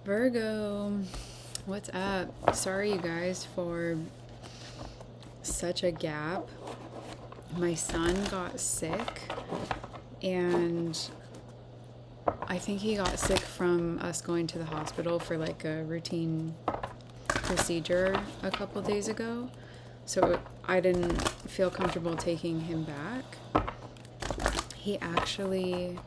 Virgo, what's up? Sorry, you guys, for such a gap. My son got sick, and I think he got sick from us going to the hospital for like a routine procedure a couple days ago. So I didn't feel comfortable taking him back. He actually,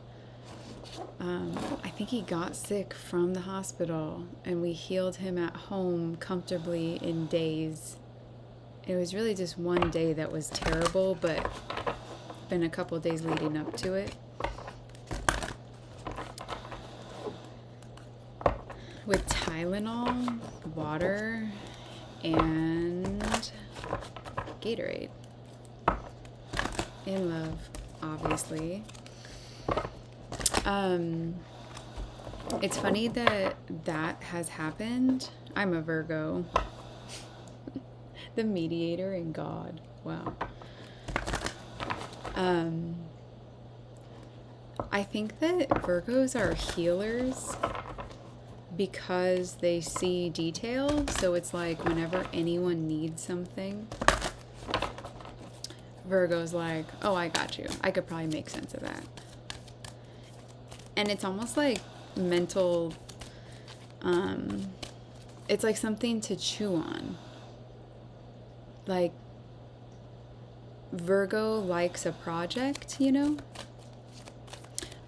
I think he got sick from the hospital, and we healed him at home comfortably in days. It was really just one day that was terrible, but been a couple days leading up to it. With Tylenol, water, and Gatorade. In love, obviously. It's funny that has happened. I'm a Virgo. The mediator and God. Wow. I think that Virgos are healers because they see detail. So it's like whenever anyone needs something, Virgo's like, oh, I got you. I could probably make sense of that. And it's almost like mental, it's like something to chew on. Like, Virgo likes a project, you know?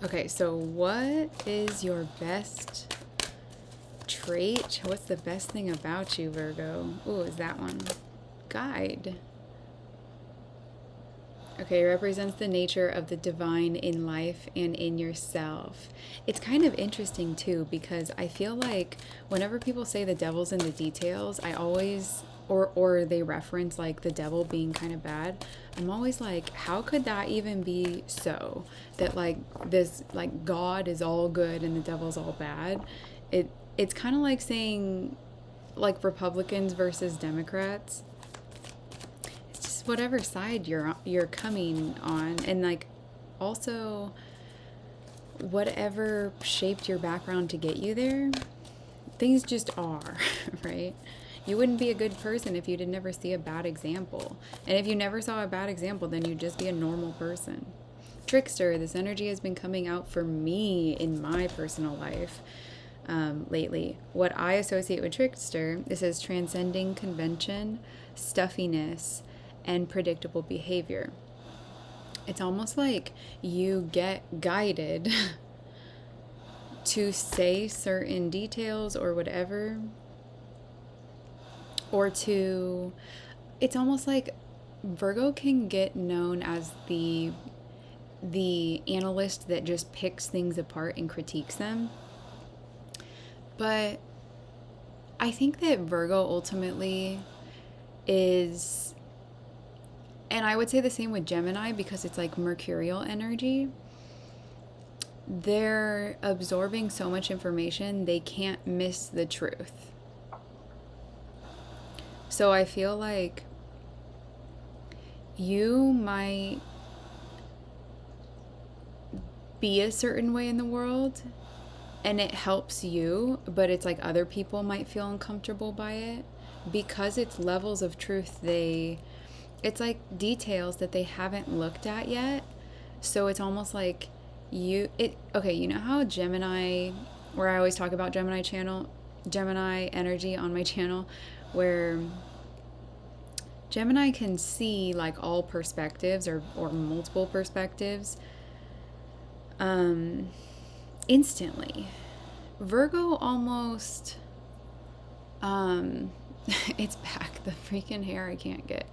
Okay, so what is your best trait? What's the best thing about you, Virgo? Ooh, is that one? Guide. Okay, it represents the nature of the divine in life and in yourself. It's kind of interesting too, because I feel like whenever people say the devil's in the details, I always, or they reference like the devil being kind of bad, I'm always like, how could that even be so? That like this, like God is all good and the devil's all bad. It's kind of like saying like Republicans versus Democrats. Whatever side you're coming on, and like also whatever shaped your background to get you there, things just are. Right? You wouldn't be a good person if you did never see a bad example, and if you never saw a bad example, then you'd just be a normal person. Trickster, this energy has been coming out for me in my personal life lately. What I associate with trickster, this is transcending convention, stuffiness, and predictable behavior. It's almost like you get guided to say certain details or whatever, or to, it's almost like Virgo can get known as the analyst that just picks things apart and critiques them. But I think that Virgo ultimately is, and I would say the same with Gemini because it's like mercurial energy. They're absorbing so much information, they can't miss the truth. So I feel like you might be a certain way in the world and it helps you, but it's like other people might feel uncomfortable by it because it's levels of truth it's like details that they haven't looked at yet. So it's almost like you know how Gemini, where I always talk about Gemini energy on my channel, where Gemini can see like all perspectives or multiple perspectives instantly. Virgo almost, it's back, the freaking hair I can't get.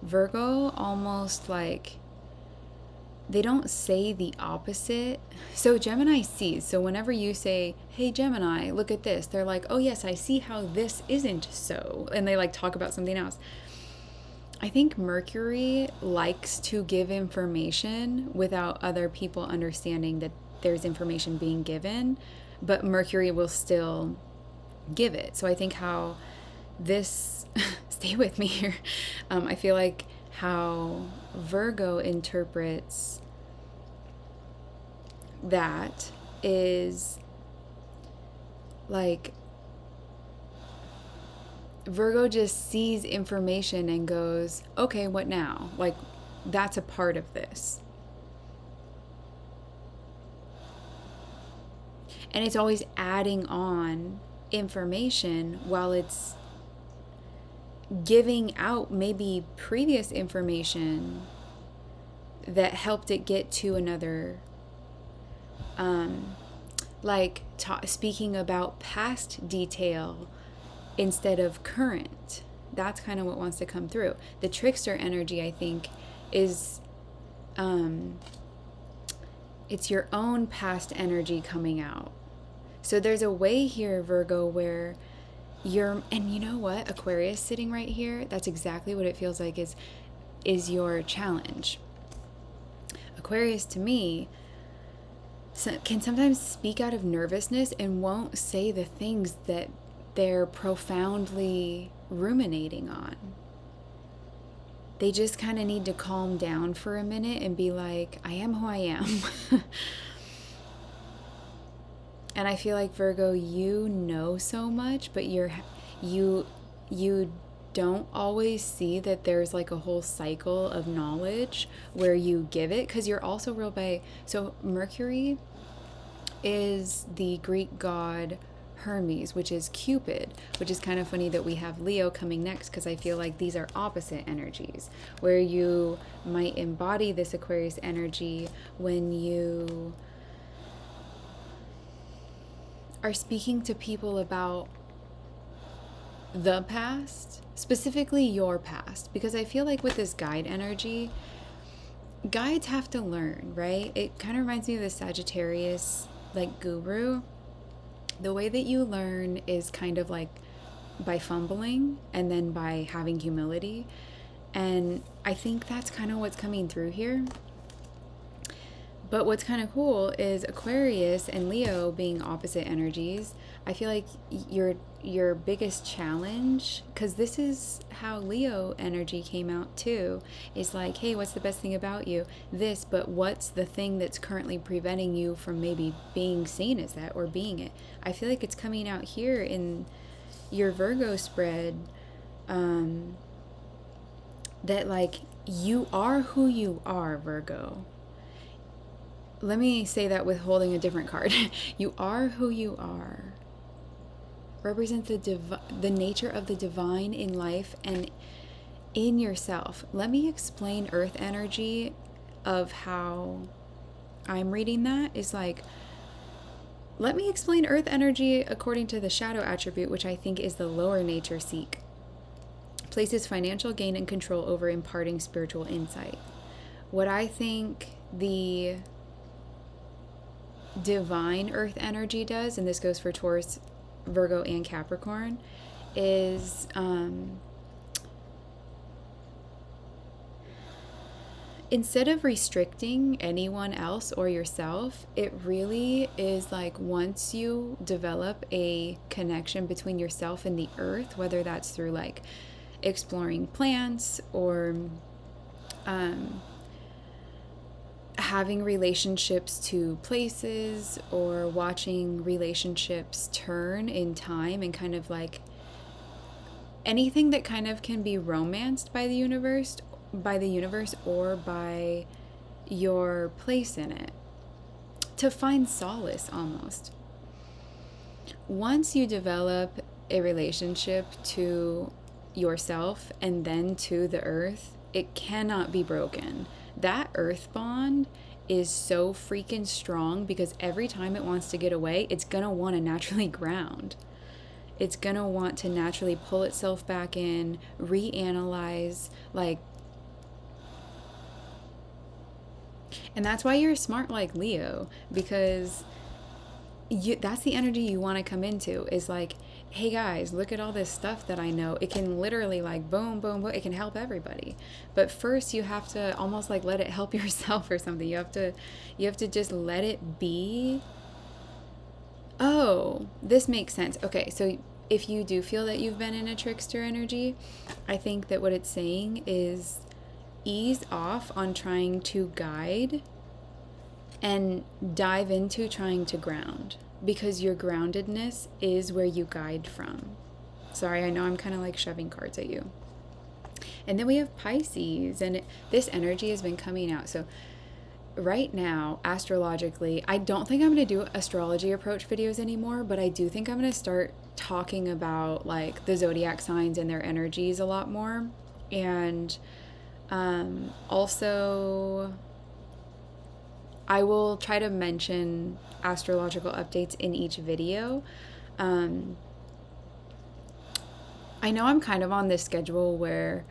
Virgo almost like, they don't say the opposite. So Gemini sees. So whenever you say, hey Gemini, look at this, they're like, oh yes, I see how this isn't so. And they like talk about something else. I think Mercury likes to give information without other people understanding that there's information being given, but Mercury will still give it. So I think how this, stay with me here, I feel like how Virgo interprets that is like, Virgo just sees information and goes, okay, what now? Like, that's a part of this. And it's always adding on information while it's giving out maybe previous information that helped it get to another, speaking about past detail instead of current. That's kind of what wants to come through. The trickster energy, I think, is it's your own past energy coming out. So there's a way here, Virgo, where and you know what, Aquarius sitting right here, that's exactly what it feels like is your challenge. Aquarius, to me, can sometimes speak out of nervousness and won't say the things that they're profoundly ruminating on. They just kind of need to calm down for a minute and be like, I am who I am. And I feel like, Virgo, you know so much, but you don't always see that there's like a whole cycle of knowledge where you give it, because you're also ruled by, so Mercury is the Greek god Hermes, which is Cupid, which is kind of funny that we have Leo coming next, because I feel like these are opposite energies, where you might embody this Aquarius energy when you are speaking to people about the past, specifically your past, because I feel like with this guide energy, guides have to learn, right? It kind of reminds me of the Sagittarius, like, guru. The way that you learn is kind of like by fumbling and then by having humility. And I think that's kind of what's coming through here. But what's kind of cool is Aquarius and Leo being opposite energies. I feel like your biggest challenge, because this is how Leo energy came out too, is like, hey, what's the best thing about you? This, but what's the thing that's currently preventing you from maybe being seen as that or being it? I feel like it's coming out here in your Virgo spread, that like, you are who you are, Virgo. Let me say that with holding a different card. You are who you are. Represent the nature of the divine in life and in yourself. Let me explain Earth energy of how I'm reading that. Is like, let me explain Earth energy according to the shadow attribute, which I think is the lower nature seek. Places financial gain and control over imparting spiritual insight. What I think the divine Earth energy does, and this goes for Taurus, Virgo, and Capricorn, is instead of restricting anyone else or yourself, it really is like, once you develop a connection between yourself and the earth, whether that's through like exploring plants or having relationships to places, or watching relationships turn in time, and kind of like anything that kind of can be romanced by the universe or by your place in it, to find solace almost. Once you develop a relationship to yourself and then to the earth, it cannot be broken. That earth bond is so freaking strong, because every time it wants to get away, it's gonna want to naturally ground. It's gonna want to naturally pull itself back in, reanalyze, like, and that's why you're smart like Leo, because that's the energy you want to come into, is like, hey guys, look at all this stuff that I know. It can literally like boom, boom, boom. It can help everybody. But first you have to almost like let it help yourself or something. You have to just let it be. Oh, this makes sense. Okay, so if you do feel that you've been in a trickster energy, I think that what it's saying is ease off on trying to guide and dive into trying to ground. because your groundedness is where you guide from. Sorry, I know I'm kind of like shoving cards at you. And then we have Pisces, and this energy has been coming out. So right now, astrologically, I don't think I'm going to do astrology approach videos anymore, but I do think I'm going to start talking about like the zodiac signs and their energies a lot more. And also, I will try to mention astrological updates in each video. I know I'm kind of on this schedule where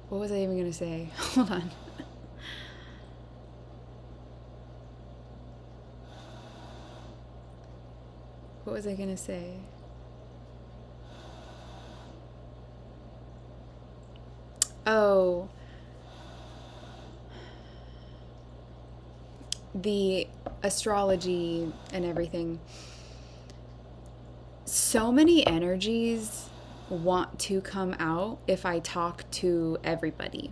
what was I even going to say? Hold on. What was I going to say? Oh, the astrology and everything. So many energies want to come out if I talk to everybody.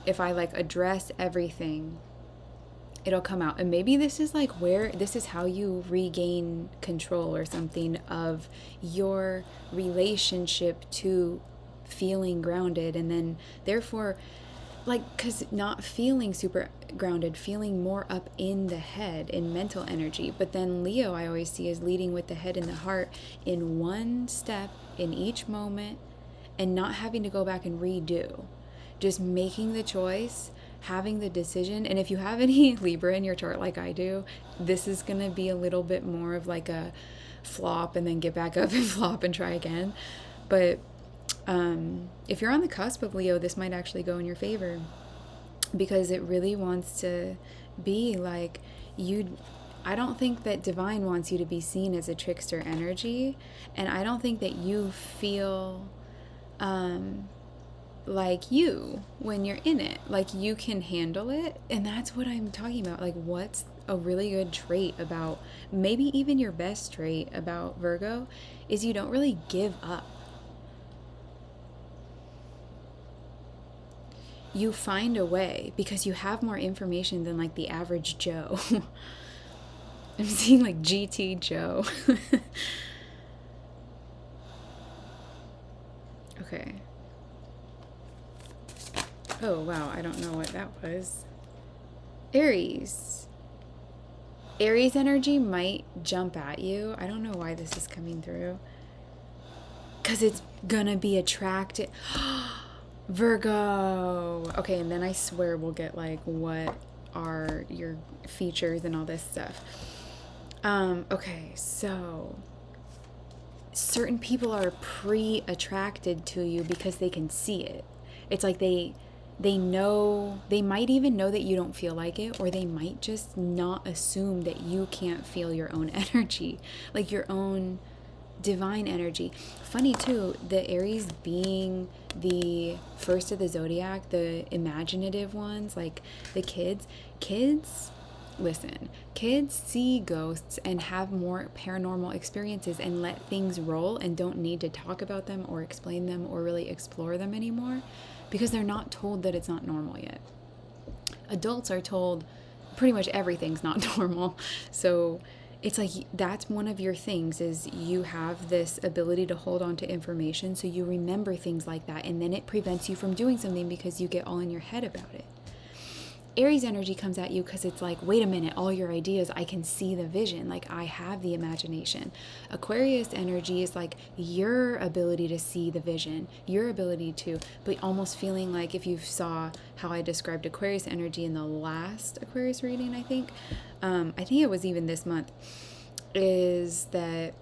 If I like address everything, it'll come out. And maybe this is like where this is how you regain control or something of your relationship to feeling grounded. And then therefore, like, because not feeling super grounded, feeling more up in the head, in mental energy. But then Leo, I always see, is leading with the head and the heart in one step in each moment, and not having to go back and redo. Just making the choice, having the decision. And if you have any Libra in your chart like I do, this is going to be a little bit more of like a flop and then get back up and flop and try again. But if you're on the cusp of Leo, this might actually go in your favor, because it really wants to be like you. I don't think that divine wants you to be seen as a trickster energy, and I don't think that you feel like you when you're in it, like you can handle it. And that's what I'm talking about. Like, what's a really good trait about, maybe even your best trait about Virgo, is you don't really give up. You find a way because you have more information than like the average Joe. I'm seeing like GT Joe. Okay. Oh, wow. I don't know what that was. Aries. Aries energy might jump at you. I don't know why this is coming through. Because it's gonna be attracted. Virgo. Okay, and then I swear we'll get like what are your features and all this stuff. Okay, so certain people are pre-attracted to you because they can see it. It's like they know, they might even know that you don't feel like it, or they might just not assume that you can't feel your own energy, like your own divine energy. Funny too, the Aries being the first of the zodiac, the imaginative ones, like the kids, listen, kids see ghosts and have more paranormal experiences and let things roll and don't need to talk about them or explain them or really explore them anymore, because they're not told that it's not normal yet. Adults are told pretty much everything's not normal. So it's like that's one of your things, is you have this ability to hold on to information, so you remember things like that, and then it prevents you from doing something because you get all in your head about it. Aries energy comes at you because it's like, wait a minute, all your ideas, I can see the vision, like I have the imagination. Aquarius energy is like your ability to see the vision, your ability to, but almost feeling like, if you saw how I described Aquarius energy in the last Aquarius reading, I think it was even this month, is that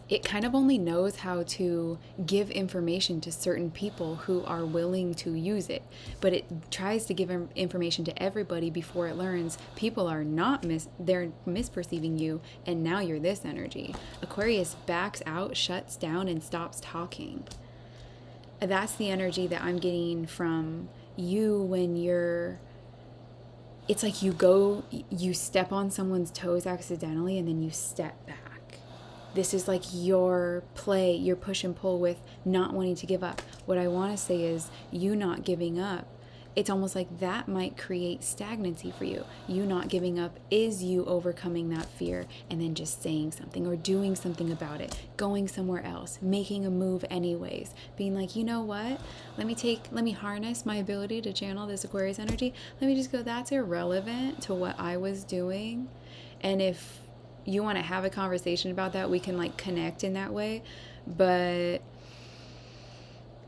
it kind of only knows how to give information to certain people who are willing to use it, but it tries to give information to everybody before it learns people are not they're misperceiving you, and now you're this energy. Aquarius backs out, shuts down, and stops talking. That's the energy that I'm getting from you when you're, it's like you step on someone's toes accidentally and then you step back. This is like your play, your push and pull with not wanting to give up. What I want to say is you not giving up it's almost like that might create stagnancy for you. You not giving up is you overcoming that fear and then just saying something or doing something about it, going somewhere else, making a move anyways, being like, you know what, let me harness my ability to channel this Aquarius energy. Let me just go, that's irrelevant to what I was doing. And if you want to have a conversation about that, we can like connect in that way. But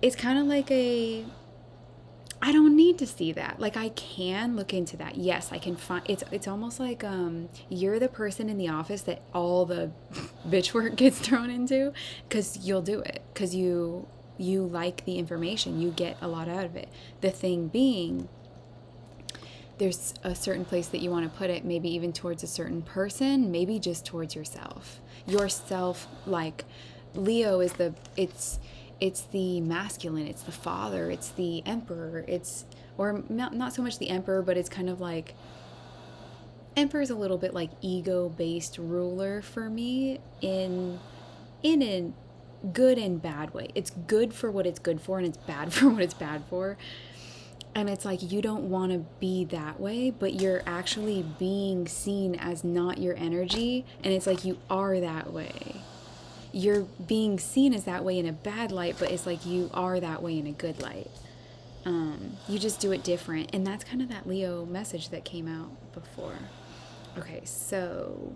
it's kind of like I don't need to see that. Like, I can look into that. Yes, I can find it's almost like you're the person in the office that all the bitch work gets thrown into, because you'll do it, because you like the information, you get a lot out of it. The thing being, there's a certain place that you want to put it, maybe even towards a certain person, maybe just towards yourself. Like Leo is it's the masculine, it's the father, it's the emperor, or not so much the emperor, but it's kind of like, emperor is a little bit like ego-based ruler for me in a good and bad way. It's good for what it's good for, and it's bad for what it's bad for. And it's like, you don't want to be that way, but you're actually being seen as not your energy, and it's like you are that way. You're being seen as that way in a bad light, but it's like you are that way in a good light. You just do it different. And that's kind of that Leo message that came out before. Okay, so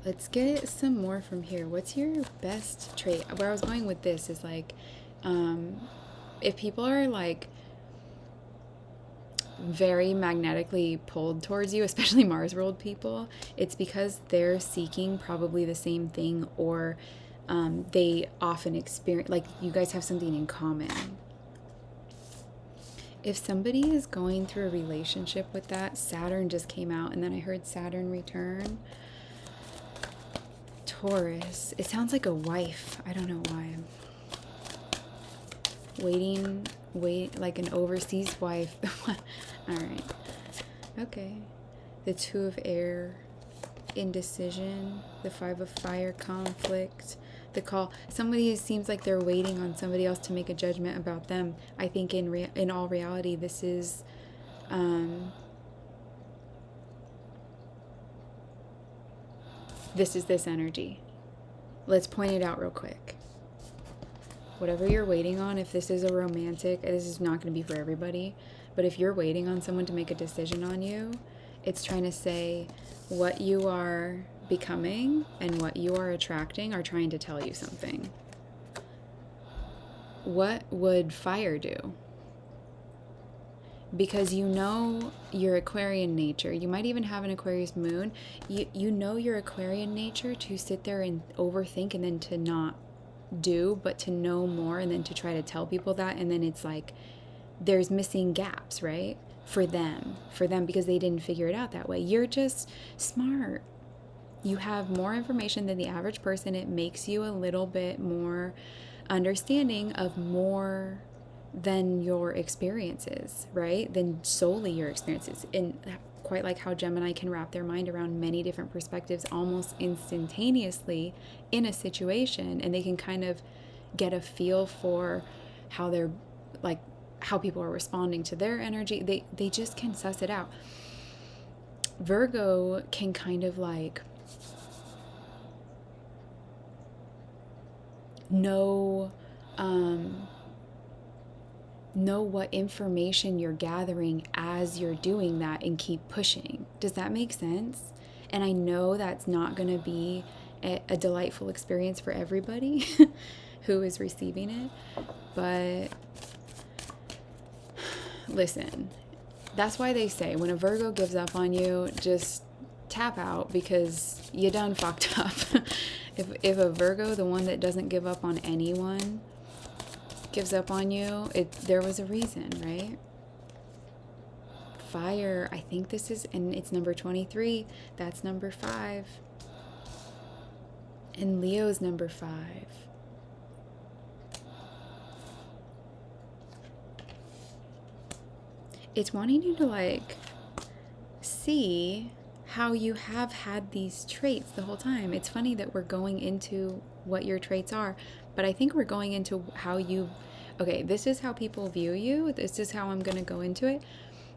let's get some more from here. What's your best trait? Where I was going with this is like, if people are like very magnetically pulled towards you, especially Mars ruled people, it's because they're seeking probably the same thing, or they often experience, like, you guys have something in common. If somebody is going through a relationship with that, Saturn just came out, and then I heard Saturn return. Taurus, it sounds like a wife. I don't know why. Wait, like an overseas wife. All right. Okay. The Two of Air, indecision. The Five of Fire, conflict. The Call. Somebody seems like they're waiting on somebody else to make a judgment about them. I think in all reality, this is this energy. Let's point it out real quick. Whatever you're waiting on, if this is a romantic, this is not going to be for everybody, but if you're waiting on someone to make a decision on you, it's trying to say what you are becoming and what you are attracting are trying to tell you something. What would fire do? Because you know your Aquarian nature. You might even have an Aquarius moon. You know your Aquarian nature to sit there and overthink, and then to not do, but to know more, and then to try to tell people that, and then it's like there's missing gaps, right? For them because they didn't figure it out that way. You're just smart. You have more information than the average person. It makes you a little bit more understanding of more than your experiences, right? Than solely your experiences. And quite like how Gemini can wrap their mind around many different perspectives almost instantaneously in a situation, and they can kind of get a feel for how they're, like, how people are responding to their energy. They just can suss it out. Virgo can kind of like know what information you're gathering as you're doing that, and keep pushing. Does that make sense? And I know that's not going to be a delightful experience for everybody who is receiving it, but listen, that's why they say when a Virgo gives up on you, just tap out, because you done fucked up. If a Virgo, the one that doesn't give up on anyone, gives up on you, there was a reason, right? Fire, I think this is, and it's number 23, that's number 5. And Leo's number 5. It's wanting you to like see how you have had these traits the whole time. It's funny that we're going into what your traits are, but I think we're going into how you okay, this is how people view you. This is how I'm going to go into it.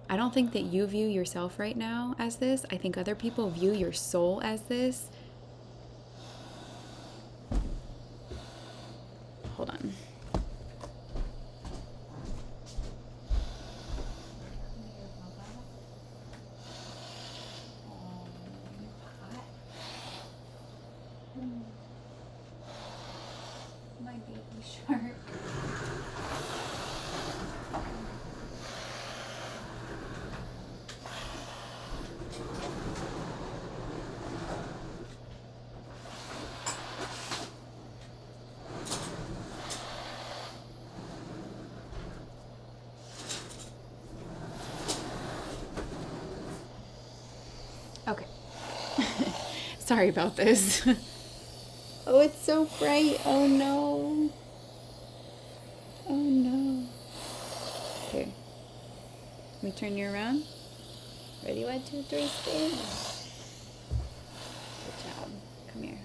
I don't think that you view yourself right now as this. I think other people view your soul as this. Hold on. My baby shark. Okay. Sorry about this. Oh, it's so bright. Oh no. Oh no. Okay. Let me turn you around. Ready? 1, 2, 3, spin. Good job. Come here.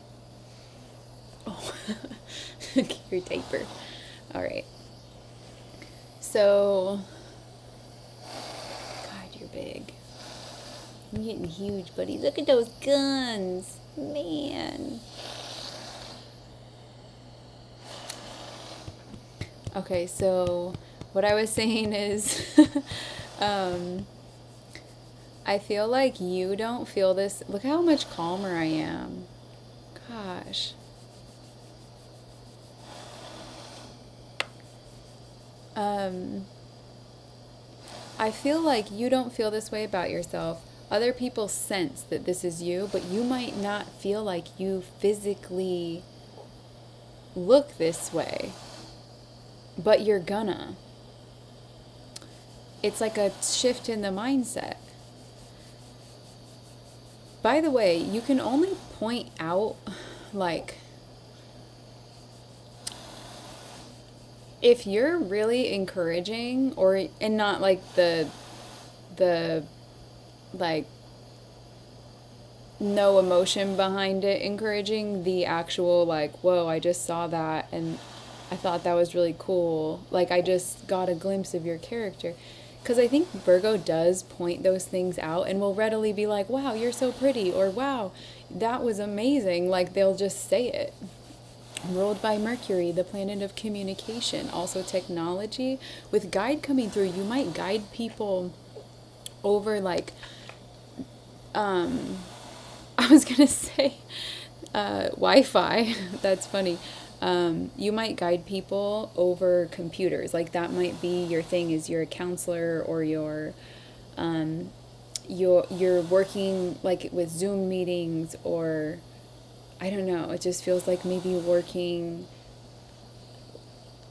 Oh, your diaper. All right. So, God, you're big. You're getting huge, buddy. Look at those guns. Man. Okay, so what I was saying is, I feel like you don't feel this. Look how much calmer I am. Gosh. I feel like you don't feel this way about yourself. Other people sense that this is you, but you might not feel like you physically look this way. But you're gonna. It's like a shift in the mindset. By the way, you can only point out, like, if you're really encouraging, or, and not like the like, no emotion behind it, encouraging, the actual, like, whoa, I just saw that and I thought that was really cool. Like, I just got a glimpse of your character. Because I think Virgo does point those things out and will readily be like, wow, you're so pretty, or wow, that was amazing. Like, they'll just say it. Ruled by Mercury, the planet of communication, also technology. With guide coming through, you might guide people over, like, I was going to say Wi-Fi. That's funny. You might guide people over computers. Like, that might be your thing, is you're a counselor, or you're working like with Zoom meetings, or I don't know. It just feels like maybe working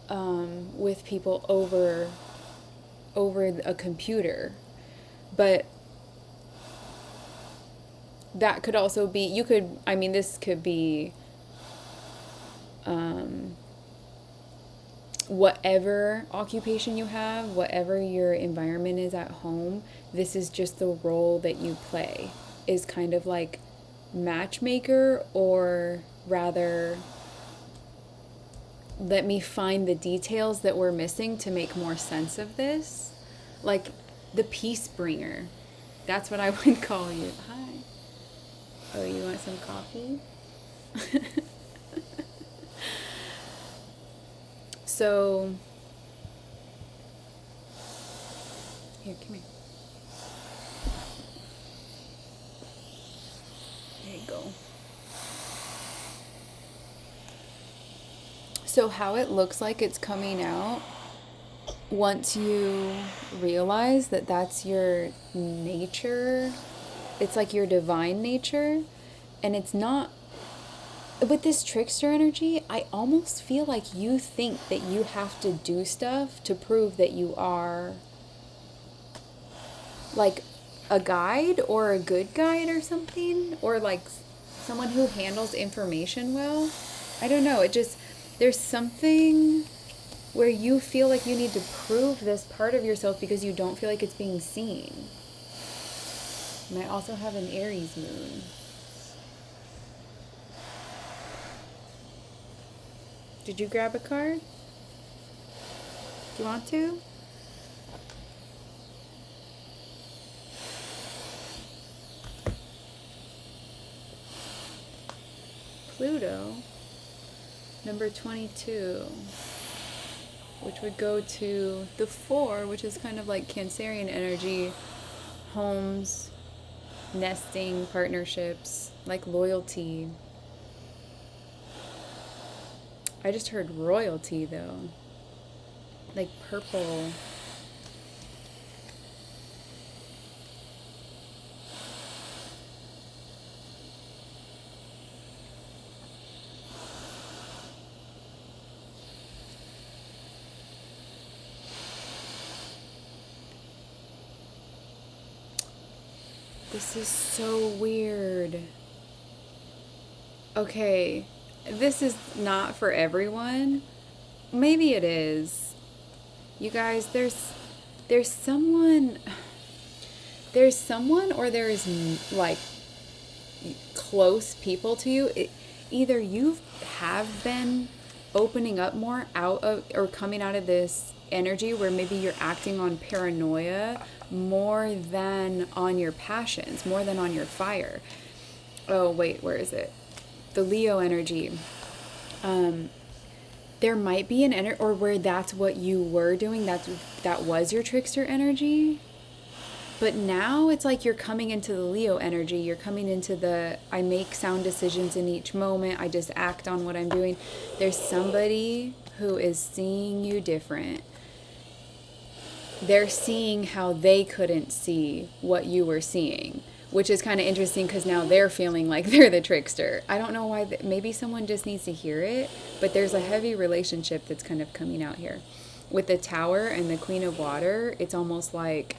with people over a computer. But that could also be, you could, I mean, this could be whatever occupation you have, whatever your environment is at home, this is just the role that you play, is kind of like matchmaker, or rather, let me find the details that we're missing to make more sense of this. Like the peace bringer. That's what I would call you. Hi. Oh, you want some coffee? So, here, come here. There you go. So how it looks like it's coming out, once you realize that that's your nature, it's like your divine nature, and it's not, with this trickster energy, I almost feel like you think that you have to do stuff to prove that you are like a guide, or a good guide or something, or like someone who handles information well. I don't know, it just, there's something where you feel like you need to prove this part of yourself because you don't feel like it's being seen. And I also have an Aries moon. Did you grab a card? Do you want to? Pluto, number 22, which would go to the 4, which is kind of like Cancerian energy, homes, nesting, partnerships, like loyalty. I just heard royalty though, like purple. This is so weird. Okay, this is not for everyone. Maybe it is. You guys, there's someone or there's like close people to you. Either you have been opening up more out of or coming out of this energy where maybe you're acting on paranoia more than on your passions, more than on your fire. Oh, wait, where is it? The Leo energy. There might be an energy, or where that's what you were doing, that was your trickster energy. But now it's like you're coming into the Leo energy. You're coming into the, I make sound decisions in each moment. I just act on what I'm doing. There's somebody who is seeing you different. They're seeing how they couldn't see what you were seeing, which is kind of interesting because now they're feeling like they're the trickster. I don't know why. Maybe someone just needs to hear it, but there's a heavy relationship that's kind of coming out here. With the Tower and the Queen of Water, it's almost like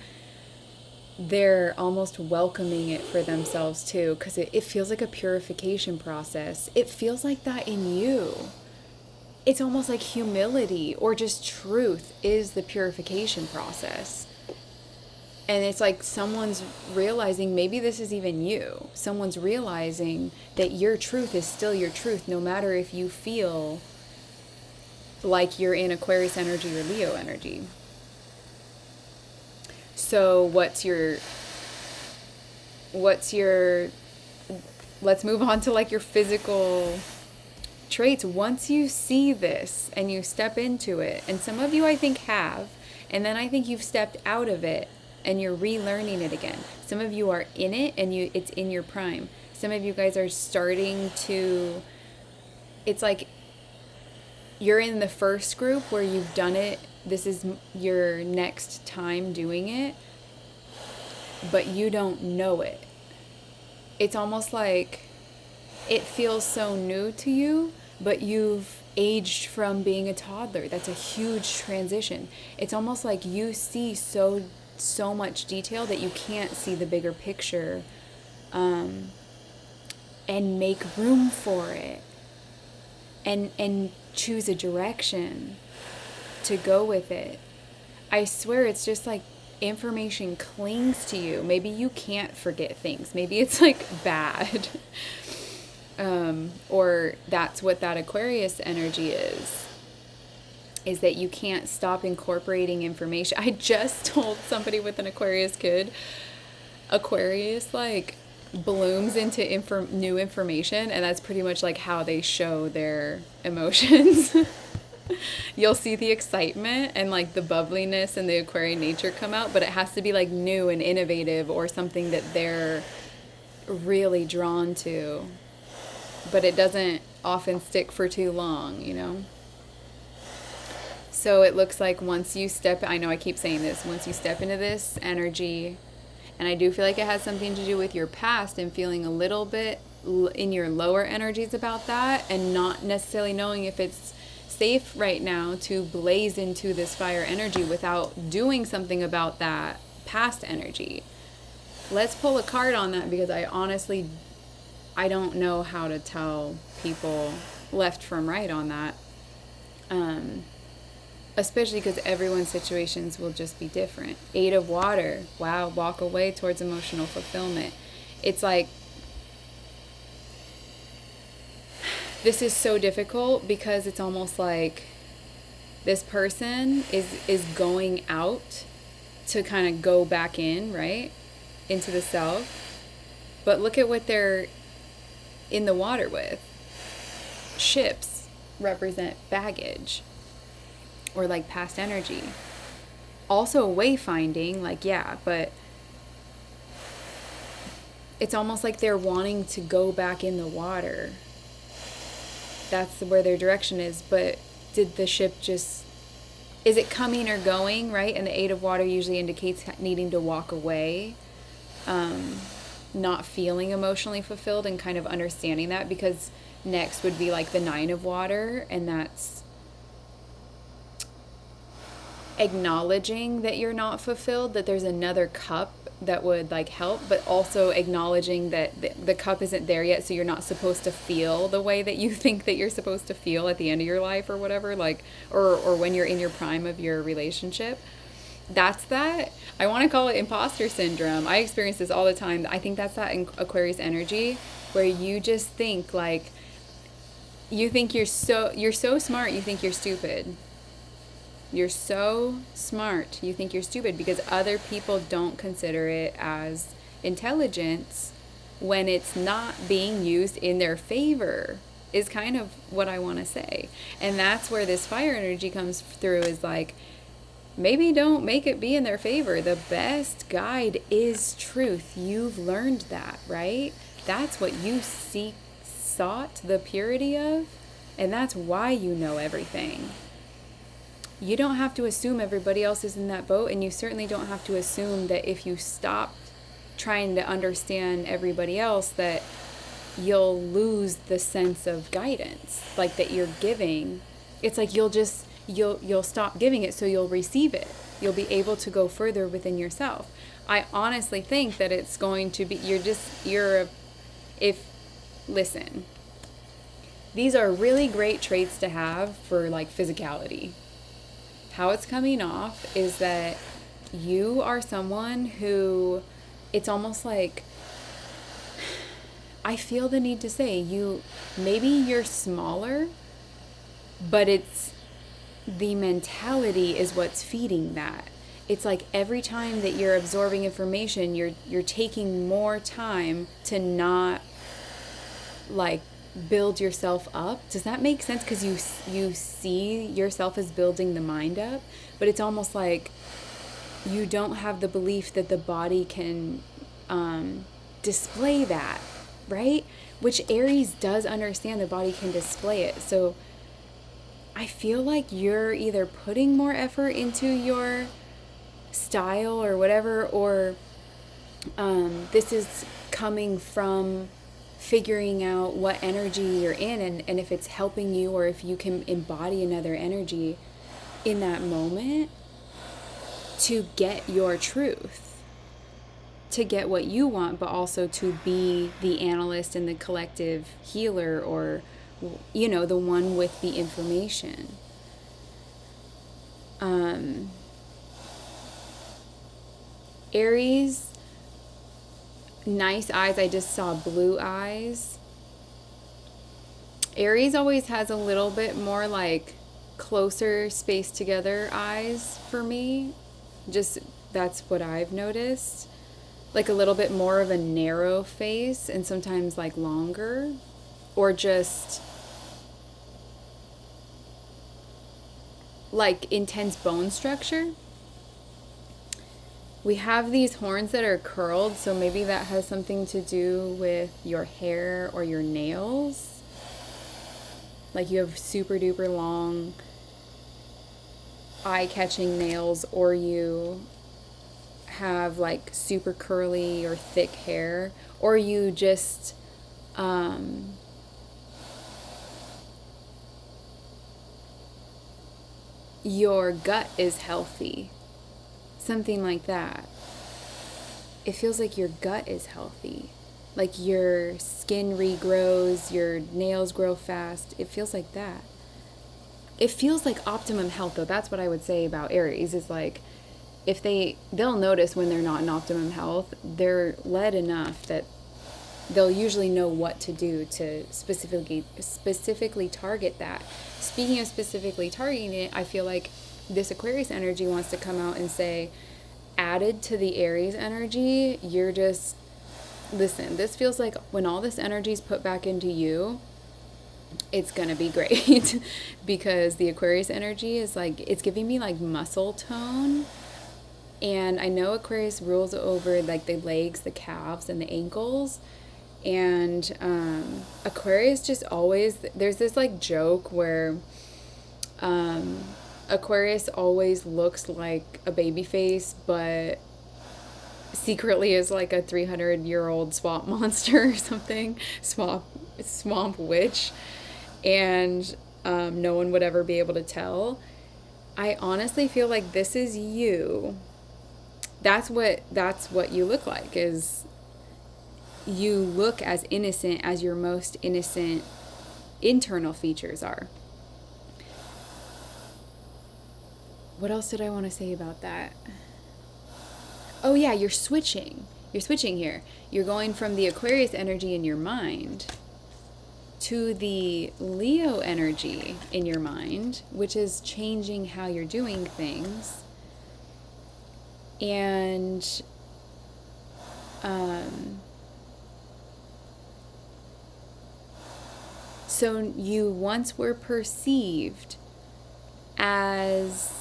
they're almost welcoming it for themselves too, because it feels like a purification process. It feels like that in you. It's almost like humility or just truth is the purification process. And it's like someone's realizing, maybe this is even you. Someone's realizing that your truth is still your truth, no matter if you feel like you're in Aquarius energy or Leo energy. So let's move on to like your physical traits. Once you see this and you step into it, and some of you I think have, and then I think you've stepped out of it and you're relearning it again. Some of you are in it and it's in your prime. Some of you guys are starting to, it's like you're in the first group where you've done it. This is your next time doing it, but you don't know it. It's almost like it feels so new to you, but you've aged from being a toddler. That's a huge transition. It's almost like you see so much detail that you can't see the bigger picture, and make room for it, and choose a direction to go with it. I swear it's just like information clings to you. Maybe you can't forget things. Maybe it's like bad. Or that's what that Aquarius energy is that you can't stop incorporating information. I just told somebody with an Aquarius kid, Aquarius like blooms into new information, and that's pretty much like how they show their emotions. You'll see the excitement and like the bubbliness and the Aquarian nature come out, but it has to be like new and innovative or something that they're really drawn to. But it doesn't often stick for too long, you know? So it looks like once you step, I know I keep saying this, once you step into this energy, and I do feel like it has something to do with your past and feeling a little bit in your lower energies about that, and not necessarily knowing if it's safe right now to blaze into this fire energy without doing something about that past energy. Let's pull a card on that, because I don't know how to tell people left from right on that. Especially because everyone's situations will just be different. 8 of Water. Wow, walk away towards emotional fulfillment. It's like, this is so difficult because it's almost like This person is going out to kind of go back in, right? Into the self. But look at what they're in the water with. Ships represent baggage or like past energy. Also wayfinding, like, yeah, but it's almost like they're wanting to go back in the water. That's where their direction is. But did the ship just, is it coming or going, right? And the 8 of water usually indicates needing to walk away, not feeling emotionally fulfilled, and kind of understanding that, because next would be like the 9 of water, and that's acknowledging that you're not fulfilled, that there's another cup that would like help, but also acknowledging that the cup isn't there yet, so you're not supposed to feel the way that you think that you're supposed to feel at the end of your life or whatever, like, or when you're in your prime of your relationship. That's that. I want to call it imposter syndrome. I experience this all the time. I think that's that Aquarius energy where you just think like, you think you're so smart, you think you're stupid. You're so smart, you think you're stupid because other people don't consider it as intelligence when it's not being used in their favor, is kind of what I want to say. And that's where this fire energy comes through, is like, maybe don't make it be in their favor. The best guide is truth. You've learned that, right? That's what you sought the purity of, and that's why you know everything. You don't have to assume everybody else is in that boat, and you certainly don't have to assume that if you stop trying to understand everybody else that you'll lose the sense of guidance like that you're giving. It's like you'll stop giving it, so you'll receive it. You'll be able to go further within yourself. I honestly think that it's going to be, listen, these are really great traits to have for like physicality. How it's coming off is that you are someone who, it's almost like, I feel the need to say, maybe you're smaller, but it's the mentality is what's feeding that. It's like every time that you're absorbing information, you're taking more time to not like build yourself up. Does that make sense? Because you see yourself as building the mind up, but it's almost like you don't have the belief that the body can display that, right? Which Aries does understand the body can display it. So I feel like you're either putting more effort into your style or whatever, or this is coming from figuring out what energy you're in, and if it's helping you, or if you can embody another energy in that moment to get your truth, to get what you want, but also to be the analyst and the collective healer, or the one with the information. Aries, nice eyes. I just saw blue eyes. Aries always has a little bit more like closer spaced together eyes for me. Just, that's what I've noticed. Like a little bit more of a narrow face, and sometimes like longer, or just like intense bone structure. We have these horns that are curled, so maybe that has something to do with your hair or your nails. Like you have super duper long eye-catching nails, or you have like super curly or thick hair, or you just your gut is healthy. Something like that. It feels like your gut is healthy. Like your skin regrows, your nails grow fast. It feels like that. It feels like optimum health, though. That's what I would say about Aries, is like, if they'll notice when they're not in optimum health. They're led enough that they'll usually know what to do to specifically target that. Speaking of specifically targeting it, I feel like this Aquarius energy wants to come out and say, added to the Aries energy, you're just, listen, this feels like when all this energy is put back into you, it's gonna be great. Because the Aquarius energy is like, it's giving me like muscle tone. And I know Aquarius rules over like the legs, the calves, and the ankles. And Aquarius just always, there's this like joke where Aquarius always looks like a baby face, but secretly is like a 300-year-old swamp monster or something, swamp witch, and no one would ever be able to tell. I honestly feel like this is you. That's what you look like, is you look as innocent as your most innocent internal features are. What else did I want to say about that? Oh yeah, you're switching. You're switching here. You're going from the Aquarius energy in your mind to the Leo energy in your mind, which is changing how you're doing things. And so you once were perceived as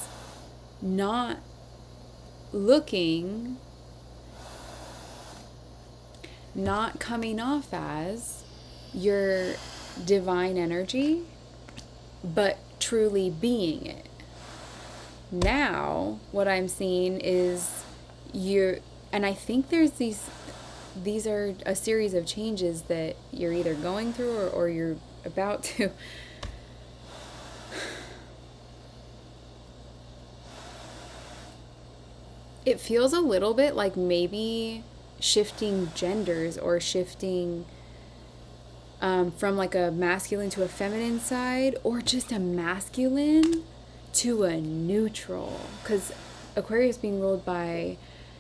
not looking, not coming off as your divine energy, but truly being it. Now, what I'm seeing is and I think there's these are a series of changes that you're either going through or you're about to. It feels a little bit like maybe shifting genders or shifting from like a masculine to a feminine side, or just a masculine to a neutral. Because Aquarius being ruled by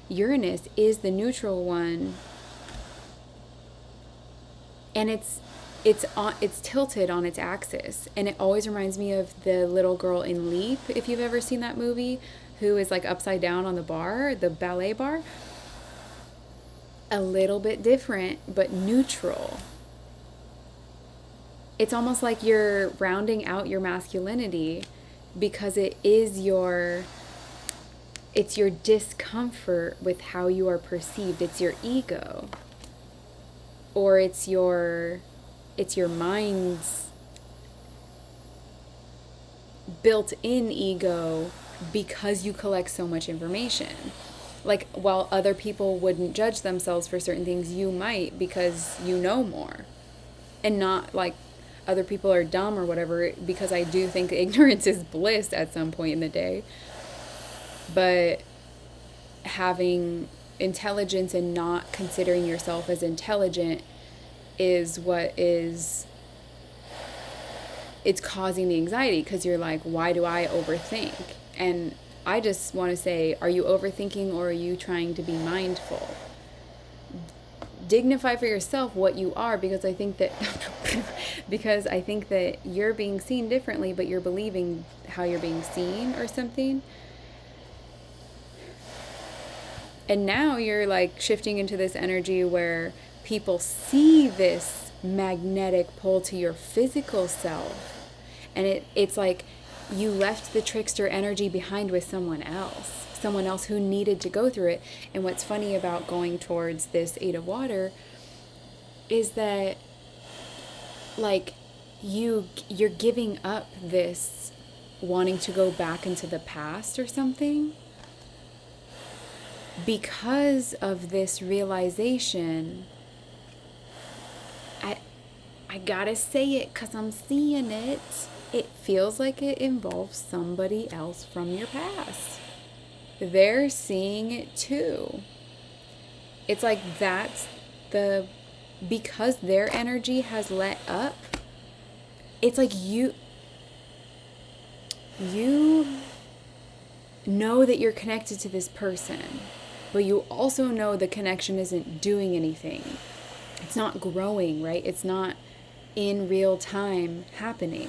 Uranus is the neutral one, and it's tilted on its axis, and it always reminds me of the little girl in Leap, if you've ever seen that movie, who is like upside down on the bar, the ballet bar. A little bit different, but neutral. It's almost like you're rounding out your masculinity, because it's your discomfort with how you are perceived. It's your ego, or it's your mind's built-in ego, because you collect so much information. Like, while other people wouldn't judge themselves for certain things, you might, because you know more. And not like other people are dumb or whatever, because I do think ignorance is bliss at some point in the day. But having intelligence and not considering yourself as intelligent is it's causing the anxiety, because you're like, why do I overthink? And I just want to say, are you overthinking, or are you trying to be mindful? Dignify for yourself what you are, because I think that you're being seen differently, but you're believing how you're being seen or something. And now you're like shifting into this energy where people see this magnetic pull to your physical self, and it's like you left the trickster energy behind with someone else who needed to go through it. And what's funny about going towards this Eight of Water is that, like, you're giving up this wanting to go back into the past or something, because of this realization. I gotta say it because I'm seeing it. It feels like it involves somebody else from your past. They're seeing it too. It's like because their energy has let up, it's like you know that you're connected to this person, but you also know the connection isn't doing anything. It's not growing, right? It's not in real time happening.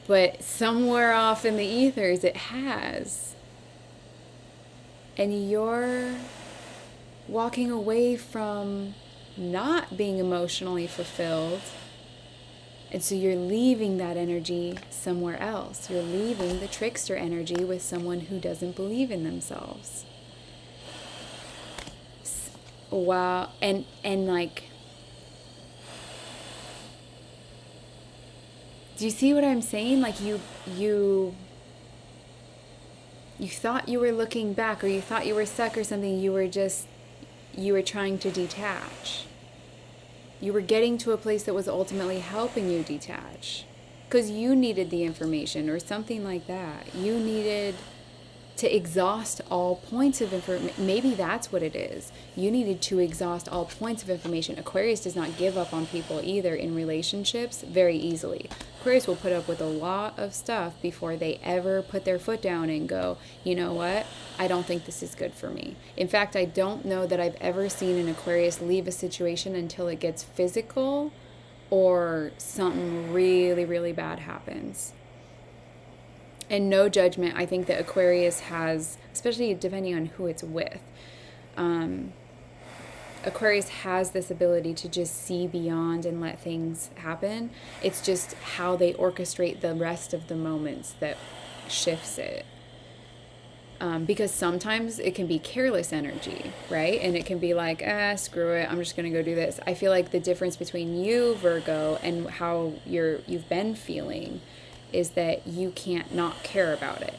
But somewhere off in the ethers, it has. And you're walking away from not being emotionally fulfilled. And so you're leaving that energy somewhere else. You're leaving the trickster energy with someone who doesn't believe in themselves. Wow. And like, do you see what I'm saying? Like you thought you were looking back, or you thought you were stuck or something. You were trying to detach. You were getting to a place that was ultimately helping you detach because you needed the information or something like that. You needed to exhaust all points of information. Maybe that's what it is. You needed to exhaust all points of information. Aquarius does not give up on people either in relationships very easily. Aquarius will put up with a lot of stuff before they ever put their foot down and go, you know what? I don't think this is good for me. In fact, I don't know that I've ever seen an Aquarius leave a situation until it gets physical or something really, really bad happens. And no judgment. I think that Aquarius has, especially depending on who it's with, Aquarius has this ability to just see beyond and let things happen. It's just how they orchestrate the rest of the moments that shifts it. Because sometimes it can be careless energy, right? And it can be like, screw it, I'm just going to go do this. I feel like the difference between you, Virgo, and how you've been feeling is that you can't not care about it.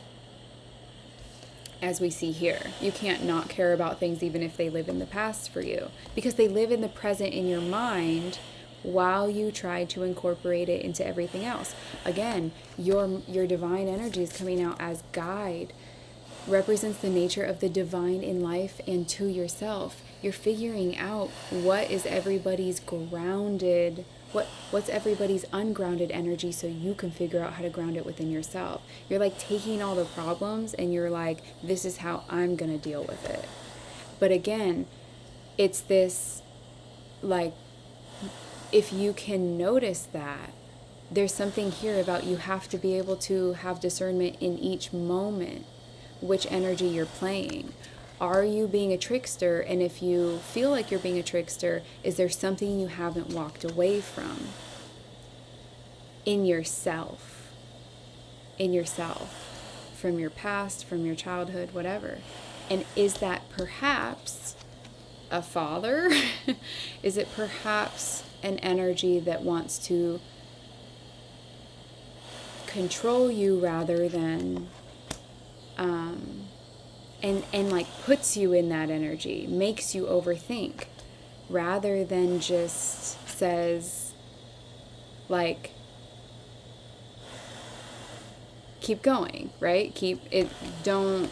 As we see here, you can't not care about things even if they live in the past for you, because they live in the present in your mind while you try to incorporate it into everything else. Again, your divine energy is coming out as guide, represents the nature of the divine in life and to yourself. You're figuring out what is everybody's grounded, what's everybody's ungrounded energy, so you can figure out how to ground it within yourself. You're like taking all the problems and you're like, this is how I'm gonna deal with it. But again, it's this, like, if you can notice that, there's something here about you have to be able to have discernment in each moment, which energy you're playing. Are you being a trickster? And if you feel like you're being a trickster, is there something you haven't walked away from in yourself, from your past, from your childhood, whatever? And is that perhaps a father? Is it perhaps an energy that wants to control you rather than and like puts you in that energy, makes you overthink, rather than just says, like, keep going, right? Keep it, don't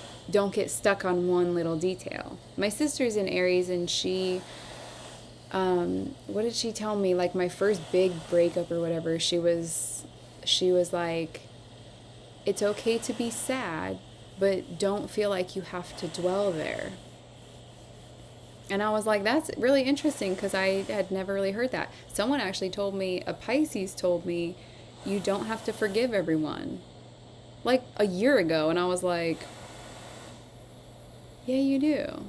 get stuck on one little detail. My sister's in Aries, and she, what did she tell me? Like, my first big breakup or whatever, she was like, it's okay to be sad, but don't feel like you have to dwell there. And I was like, that's really interesting, because I had never really heard that. Someone actually told me, a Pisces told me, you don't have to forgive everyone. Like a year ago. And I was like, yeah, you do.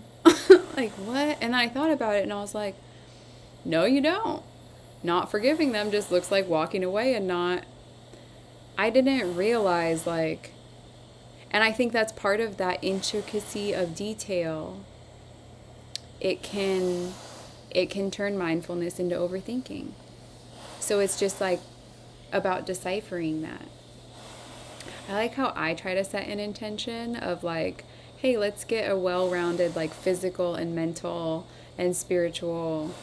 Like, what? And I thought about it and I was like, no, you don't. Not forgiving them just looks like walking away and not. I didn't realize, like, and I think that's part of that intricacy of detail. It can turn mindfulness into overthinking. So it's just like about deciphering that. I like how I try to set an intention of like, hey, let's get a well-rounded, like, physical and mental and spiritual,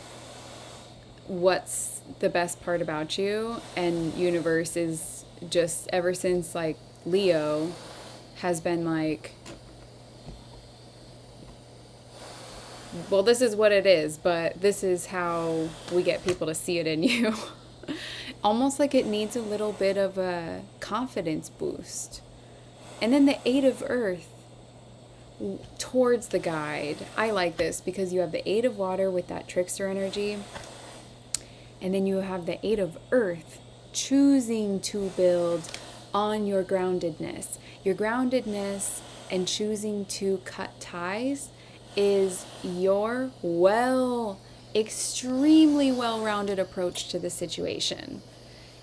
what's the best part about you? And universe is just, ever since like Leo, has been like, well, this is what it is, but this is how we get people to see it in you. Almost like it needs a little bit of a confidence boost. And then the 8 of Earth, towards the guide. I like this because you have the 8 of water with that trickster energy. And then you have the 8 of earth, choosing to build on your groundedness. Your groundedness and choosing to cut ties is your extremely well-rounded approach to the situation.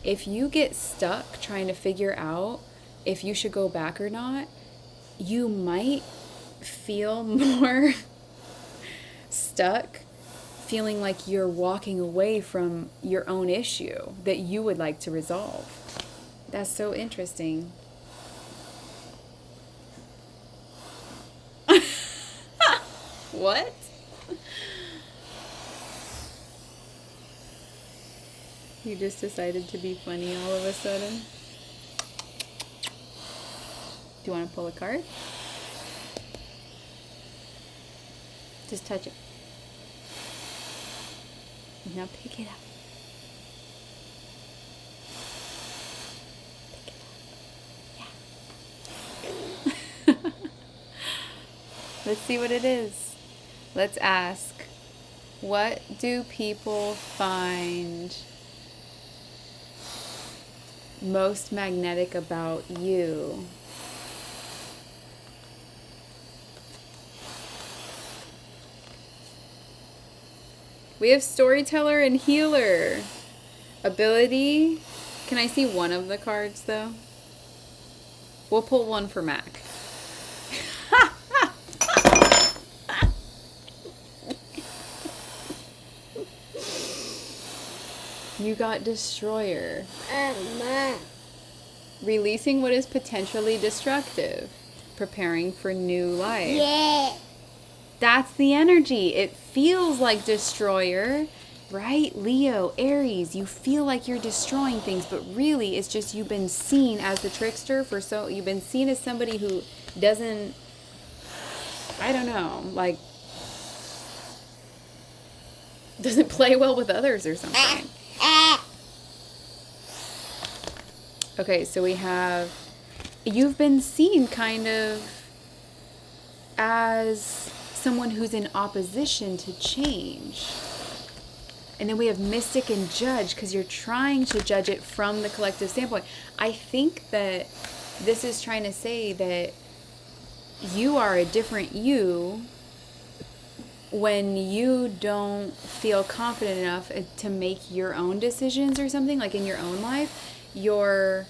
If you get stuck trying to figure out if you should go back or not, you might feel more stuck, feeling like you're walking away from your own issue that you would like to resolve. That's so interesting. What? You just decided to be funny all of a sudden? Do you want to pull a card? Just touch it. Now pick it up. Pick it up. Yeah. Let's see what it is. Let's ask, what do people find most magnetic about you? We have storyteller and healer. Ability. Can I see one of the cards though? We'll pull one for Mac. You got destroyer. Releasing what is potentially destructive. Preparing for new life. Yeah. That's the energy. It feels like destroyer, right? Leo, Aries, you feel like you're destroying things, but really it's just you've been seen as the trickster you've been seen as somebody who doesn't, I don't know, like doesn't play well with others or something. Okay, so we have, you've been seen kind of as someone who's in opposition to change. And then we have mystic and judge because you're trying to judge it from the collective standpoint. I think that this is trying to say that you are a different you when you don't feel confident enough to make your own decisions or something, like in your own life. Your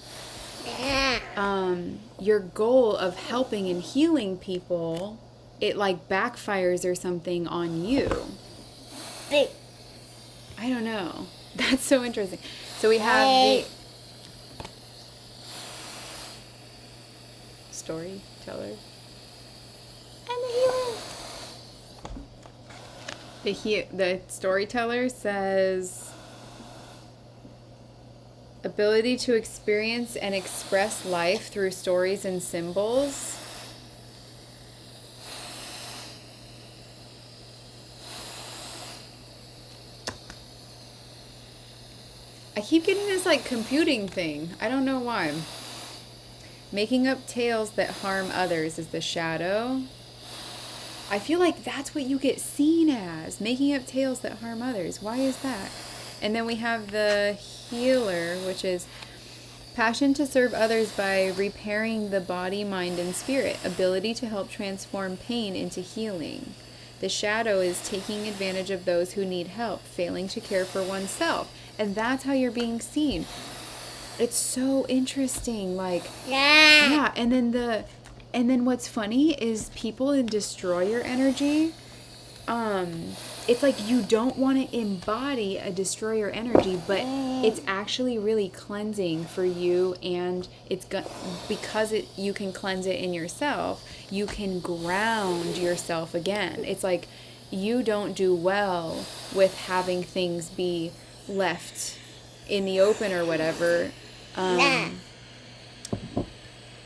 goal of helping and healing people, it like backfires or something on you. I don't know. That's so interesting. So we have the storyteller and the healer. The storyteller says ability to experience and express life through stories and symbols. I keep getting this like computing thing. I don't know why. Making up tales that harm others is the shadow. I feel like that's what you get seen as. Making up tales that harm others. Why is that? And then we have the healer, which is passion to serve others by repairing the body, mind, and spirit. Ability to help transform pain into healing. The shadow is taking advantage of those who need help, failing to care for oneself. And that's how you're being seen. It's so interesting. Like, yeah. And then what's funny is people in destroyer energy, it's like you don't want to embody a destroyer energy, but it's actually really cleansing for you, and because you can cleanse it in yourself, you can ground yourself again. It's like you don't do well with having things be left in the open or whatever, and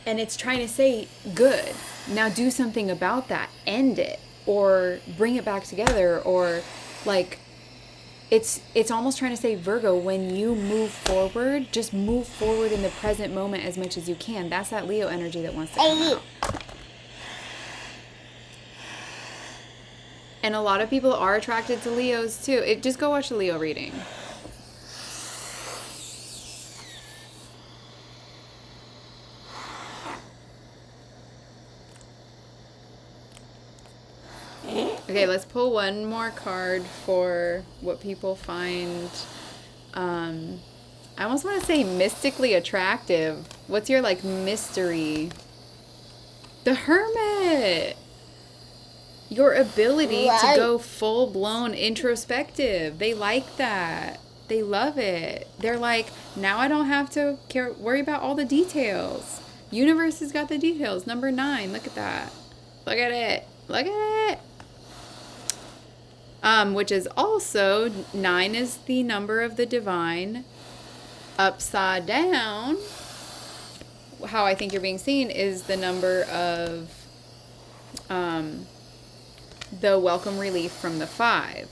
it's trying to say, good, now do something about that, end it, or bring it back together, or like it's almost trying to say, Virgo, when you move forward, just move forward in the present moment as much as you can. That's that Leo energy that wants to come out. And a lot of people are attracted to Leos too. Just go watch a Leo reading. Okay, let's pull one more card for what people find, I almost want to say mystically attractive. What's your, like, mystery? The Hermit! Your ability to go full-blown introspective. They like that. They love it. They're like, now I don't have to worry about all the details. Universe has got the details. Number 9, look at that. Look at it. Look at it. Which is also, 9 is the number of the divine. Upside down, how I think you're being seen, is the number of the welcome relief from the 5.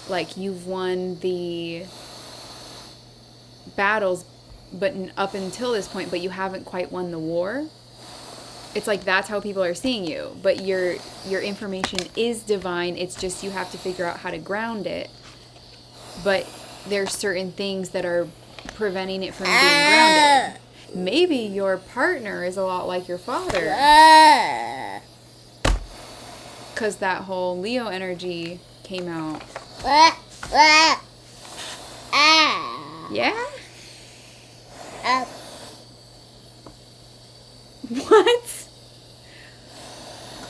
Like, you've won the battles, but up until this point, but you haven't quite won the war. It's like that's how people are seeing you, but your information is divine. It's just you have to figure out how to ground it. But there's certain things that are preventing it from being grounded. Maybe your partner is a lot like your father. Because that whole Leo energy came out. Yeah? What?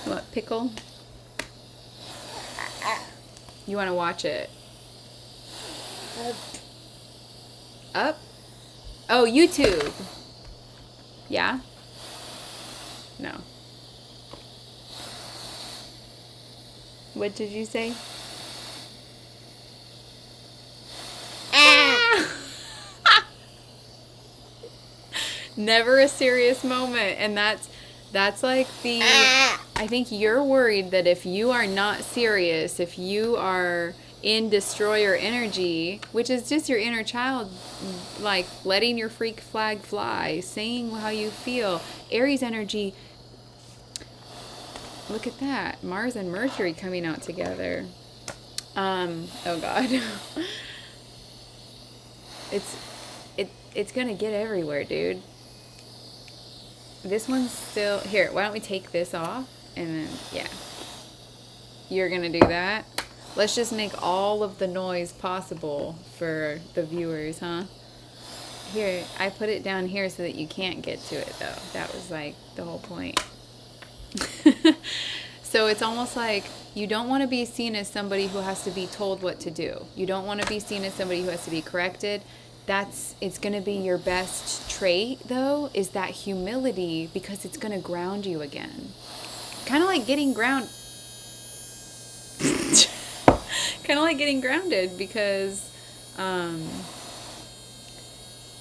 What, pickle? You want to watch it? Up? Oh, YouTube. Yeah? No. What did you say? Never a serious moment. And that's like the, I think you're worried that if you are not serious, if you are in destroyer energy, which is just your inner child, like letting your freak flag fly, saying how you feel. Aries energy, look at that, Mars and Mercury coming out together. Oh God. It's gonna get everywhere, dude. This one's still here. Why don't we take this off and then, yeah, you're gonna do that. Let's just make all of the noise possible for the viewers, huh? Here, I put it down here so that you can't get to it, though. That was like the whole point. So it's almost like you don't want to be seen as somebody who has to be told what to do. You don't want to be seen as somebody who has to be corrected. It's going to be your best trait, though, is that humility, because it's going to ground you again. Kind of like getting grounded, because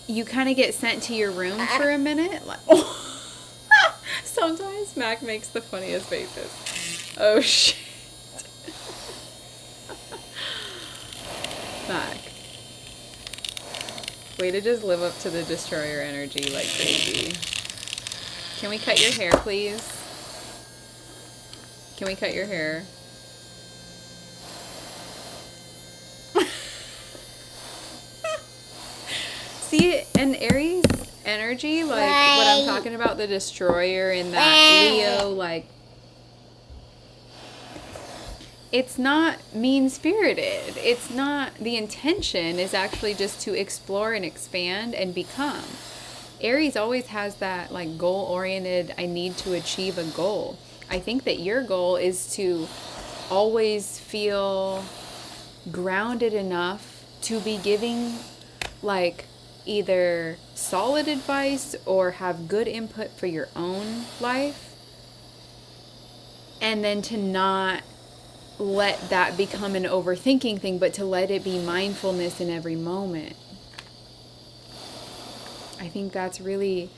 you kind of get sent to your room for a minute. Like, sometimes Mac makes the funniest faces. Oh, shit. Mac. Way to just live up to the destroyer energy like crazy. Can we cut your hair, please? Can we cut your hair? See, an Aries energy, like what I'm talking about, the destroyer and that Leo, like, it's not mean-spirited. It's not, the intention is actually just to explore and expand and become. Aries always has that, like, goal-oriented, I need to achieve a goal. I think that your goal is to always feel grounded enough to be giving, like, either solid advice or have good input for your own life. And then to not let that become an overthinking thing, but to let it be mindfulness in every moment. I think that's really,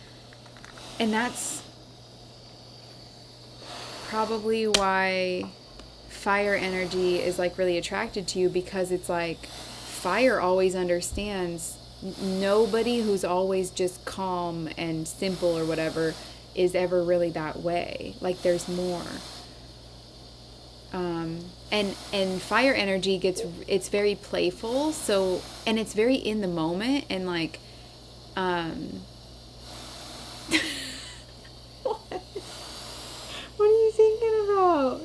and that's probably why fire energy is like really attracted to you, because it's like fire always understands. Nobody who's always just calm and simple or whatever is ever really that way. Like, there's more. And fire energy it's very playful, so, and it's very in the moment, and like what are you thinking about?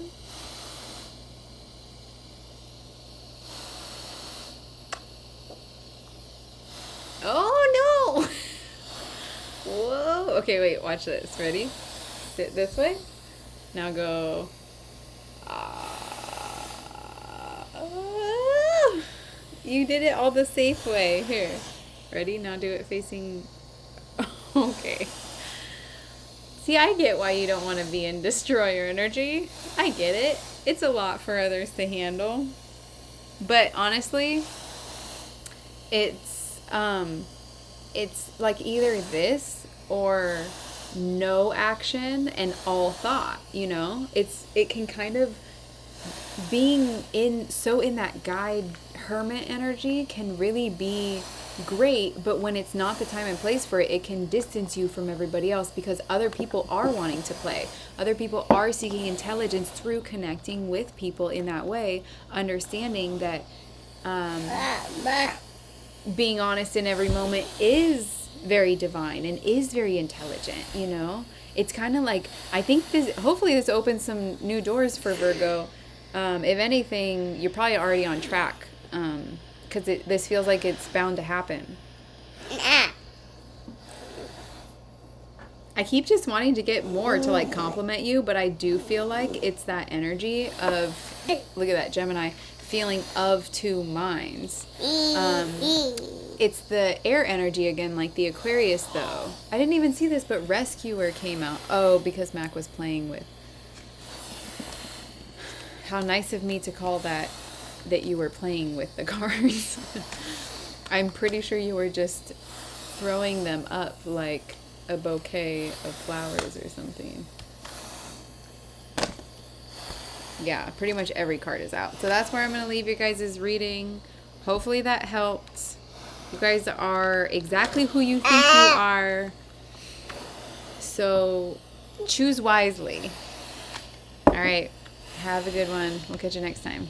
Oh no. Whoa. Okay, wait, watch this. Ready? Sit this way. Now go. You did it all the safe way. Here. Ready? Now do it facing. Okay. See, I get why you don't want to be in destroyer energy. I get it. It's a lot for others to handle. But honestly, it's like either this or no action and all thought, you know? It can kind of, being in that guide hermit energy can really be great, but when it's not the time and place for it, it can distance you from everybody else, because other people are wanting to play. Other people are seeking intelligence through connecting with people in that way, understanding that being honest in every moment is very divine and is very intelligent, you know? It's kind of like, I think hopefully this opens some new doors for Virgo. If anything, you're probably already on track, because this feels like it's bound to happen. I keep just wanting to get more to like compliment you, but I do feel like it's that energy of, look at that Gemini, feeling of two minds. It's the air energy again, like the Aquarius though. I didn't even see this, but Rescuer came out. Oh, because Mac was playing with. How nice of me to call that you were playing with the cards. I'm pretty sure you were just throwing them up like a bouquet of flowers or something. Yeah, pretty much every card is out. So that's where I'm going to leave you guys' reading. Hopefully that helped. You guys are exactly who you think you are. So choose wisely. All right. Have a good one. We'll catch you next time.